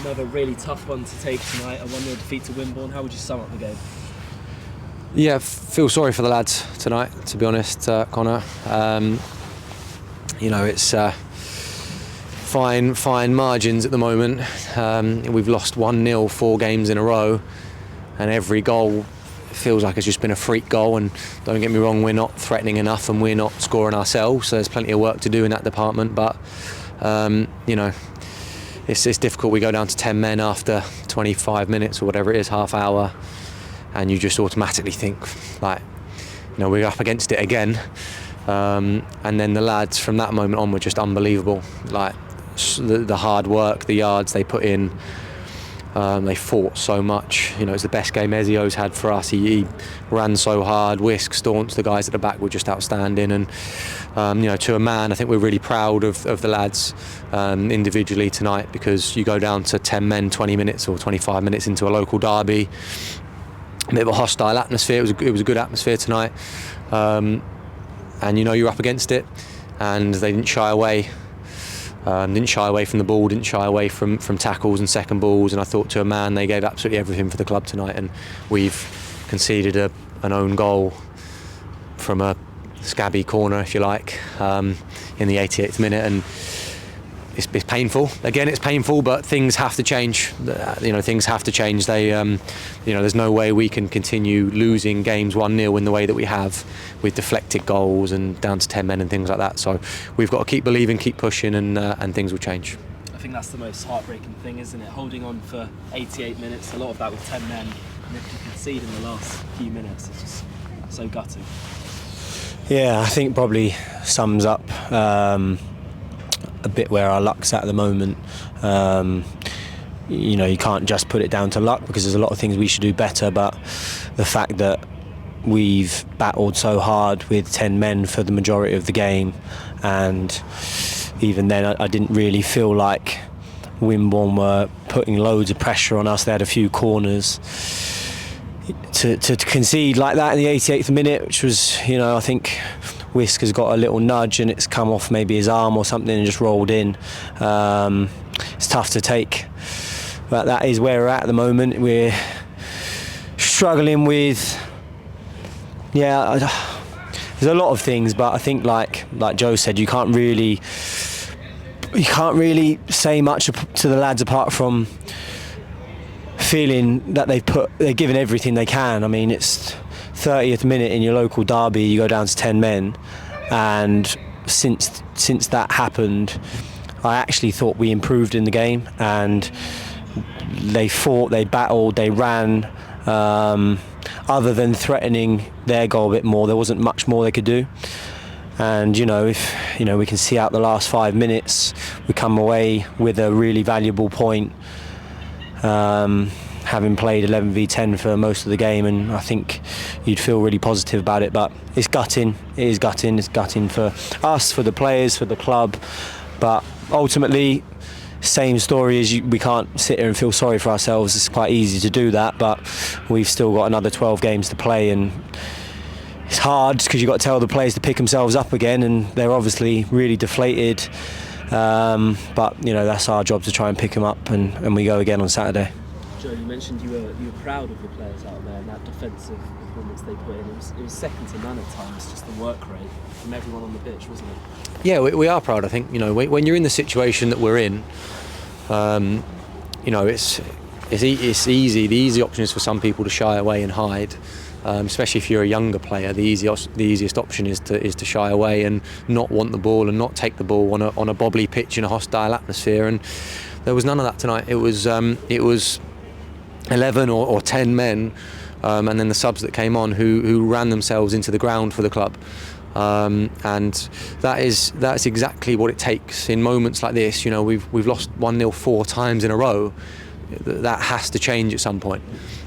Another really tough one to take tonight, a 1-0 defeat to Wimborne. How would you sum up the game? Yeah, feel sorry for the lads tonight, to be honest, Connor. It's fine margins at the moment. We've lost 1-0 4 games in a row, and every goal feels like it's just been a freak goal. And don't get me wrong, we're not threatening enough and we're not scoring ourselves, so there's plenty of work to do in that department. But it's difficult. We go down to 10 men after 25 minutes or whatever it is, half hour, and you just automatically think, we're up against it again. And then the lads from that moment on were just unbelievable. The hard work, the yards they put in, they fought so much. It's the best game Ezio's had for us. He ran so hard. Wisk, Staunch, the guys at the back were just outstanding. And to a man, I think we're really proud of the lads individually tonight, because you go down to 10 men 20 minutes or 25 minutes into a local derby, a bit of a hostile atmosphere. It was a good atmosphere tonight, and you're up against it, and they didn't shy away. Didn't shy away from the ball, didn't shy away from tackles and second balls, and I thought to a man they gave absolutely everything for the club tonight. And we've conceded an own goal from a scabby corner, if you like, in the 88th minute, and it's painful. Again, it's painful, but things have to change. Things have to change. There's no way we can continue losing games 1-0 in the way that we have, with deflected goals and down to 10 men and things like that. So we've got to keep believing, keep pushing, and things will change. I think that's the most heartbreaking thing, isn't it? Holding on for 88 minutes, a lot of that with 10 men, and if you concede in the last few minutes, it's just so gutting. Yeah, I think probably sums up a bit where our luck's at the moment. You can't just put it down to luck, because there's a lot of things we should do better, but the fact that we've battled so hard with 10 men for the majority of the game, and even then I didn't really feel like Wimborne were putting loads of pressure on us. They had a few corners. To concede like that in the 88th minute, which was, I think Wisk has got a little nudge and it's come off maybe his arm or something and just rolled in. It's tough to take, but that is where we're at the moment. We're struggling with, there's a lot of things, but I think like Joe said, you can't really say much to the lads apart from feeling that they've given everything they can. I mean, it's 30th minute in your local derby, you go down to 10 men, and since that happened, I actually thought we improved in the game, and they fought, they battled, they ran. Other than threatening their goal a bit more, there wasn't much more they could do. And if we can see out the last 5 minutes, we come away with a really valuable point, having played 11v10 for most of the game, and I think you'd feel really positive about it. But it's gutting. It is gutting. It's gutting for us, for the players, for the club. But ultimately, same story as we can't sit here and feel sorry for ourselves. It's quite easy to do that, but we've still got another 12 games to play, and it's hard because you've got to tell the players to pick themselves up again, and they're obviously really deflated. But that's our job, to try and pick them up, and we go again on Saturday. Joe, you mentioned you were proud of the players out there and that defensive performance they put in. It was second to none at times, just the work rate from everyone on the pitch, wasn't it? Yeah, we are proud. I think when you're in the situation that we're in, it's easy. The easy option is for some people to shy away and hide. Especially if you're a younger player, the easiest option is to shy away and not want the ball and not take the ball on a bobbly pitch in a hostile atmosphere. And there was none of that tonight. It was 11 or 10 men, and then the subs that came on who ran themselves into the ground for the club. And that's exactly what it takes in moments like this. We've lost 1-0 4 times in a row. That has to change at some point.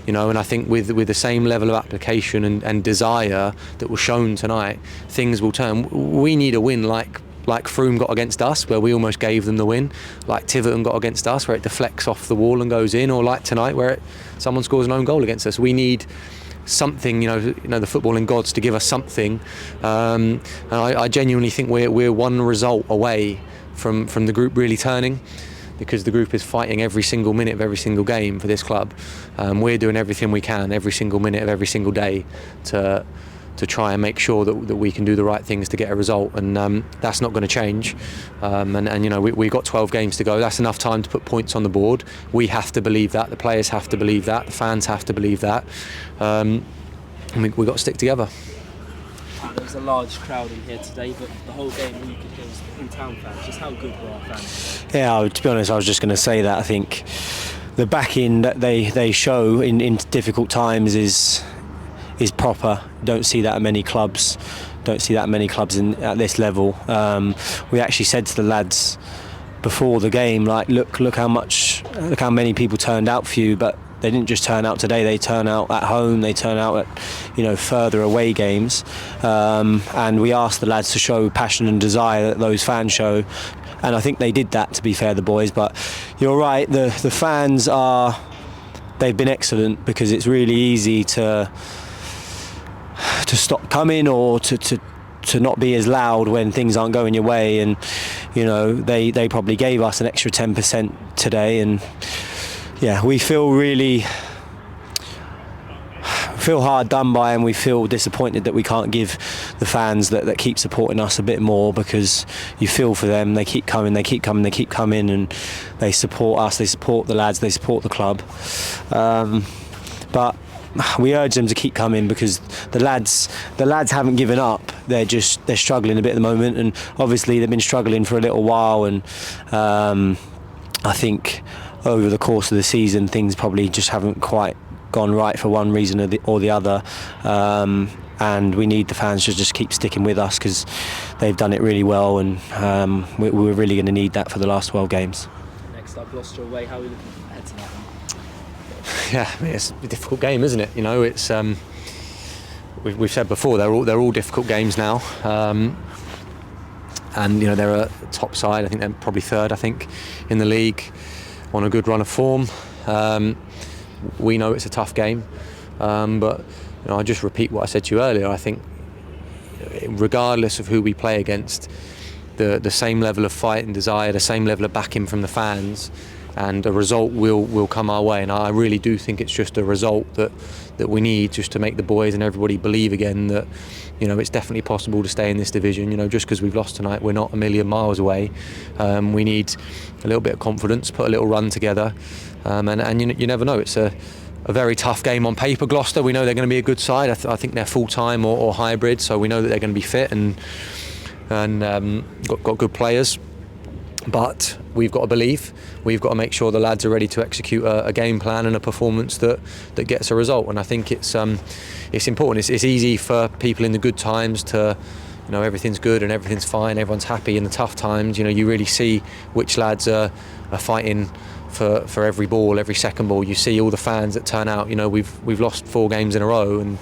And I think with the same level of application and desire that was shown tonight, things will turn. We need a win like Froome got against us, where we almost gave them the win, like Tiverton got against us, where it deflects off the wall and goes in, or like tonight, where someone scores an own goal against us. We need something, the footballing gods to give us something, and I genuinely think we're one result away from the group really turning. because the group is fighting every single minute of every single game for this club. We're doing everything we can every single minute of every single day to try and make sure that we can do the right things to get a result, and that's not going to change. And you know, we've got 12 games to go. That's enough time to put points on the board. We have to believe that. The players have to believe that. The fans have to believe that. And we've got to stick together. There was a large crowd in here today, but the whole game all you could hear was in-town fans. Just how good were our fans today? Yeah, to be honest, I was just going to say that. I think the backing that they show in difficult times is proper. Don't see that at many clubs. Don't see that at many clubs at this level. We actually said to the lads before the game, like, look how many people turned out for you, but they didn't just turn out today. They turn out at home. They turn out at, you know, further away games. And we asked the lads to show passion and desire that those fans show. And I think they did that, to be fair, the boys. But you're right, the fans they've been excellent, because it's really easy to stop coming or to not be as loud when things aren't going your way. And, you know, they probably gave us an extra 10% today. And yeah, we feel hard done by, and we feel disappointed that we can't give the fans that keep supporting us a bit more, because you feel for them. They keep coming, and they support us, they support the lads, they support the club. But we urge them to keep coming, because the lads haven't given up. They're struggling a bit at the moment, and obviously they've been struggling for a little while. And I think over the course of the season, things probably just haven't quite gone right for one reason or the other. And we need the fans to just keep sticking with us, because they've done it really well, and we're really going to need that for the last 12 games. Next up, Gloucester away. How are we looking ahead to that one? Yeah, I mean, it's a difficult game, isn't it? You know, it's we've said before, they're all difficult games now, and you know, they're a top side. I think they're probably third, in the league, on a good run of form. We know it's a tough game, but you know, I just repeat what I said to you earlier. I think, regardless of who we play against, the same level of fight and desire, the same level of backing from the fans, and a result will come our way. And I really do think it's just a result that we need, just to make the boys and everybody believe again that, you know, it's definitely possible to stay in this division. You know, just because we've lost tonight, we're not a million miles away. We need a little bit of confidence, put a little run together, and you never know. It's a very tough game on paper, Gloucester. We know they're going to be a good side. I think they're full-time or hybrid, so we know that they're going to be fit and got good players. But we've got to believe. We've got to make sure the lads are ready to execute a game plan and a performance that gets a result. And I think it's important. It's easy for people in the good times to, you know, everything's good and everything's fine, everyone's happy. In the tough times, you know, you really see which lads are fighting for every ball, every second ball. You see all the fans that turn out. You know, we've lost 4 games in a row, and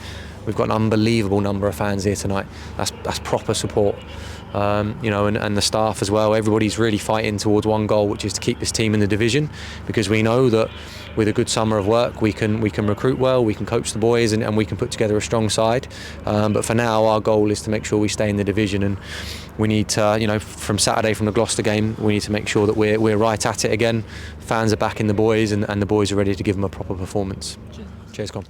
we've got an unbelievable number of fans here tonight. That's proper support. You know, and the staff as well. Everybody's really fighting towards one goal, which is to keep this team in the division, because we know that with a good summer of work, we can recruit well, we can coach the boys, and we can put together a strong side. But for now, our goal is to make sure we stay in the division, and we need to, you know, from Saturday, from the Gloucester game, we need to make sure that we're right at it again. Fans are backing the boys, and the boys are ready to give them a proper performance. Cheers, Con.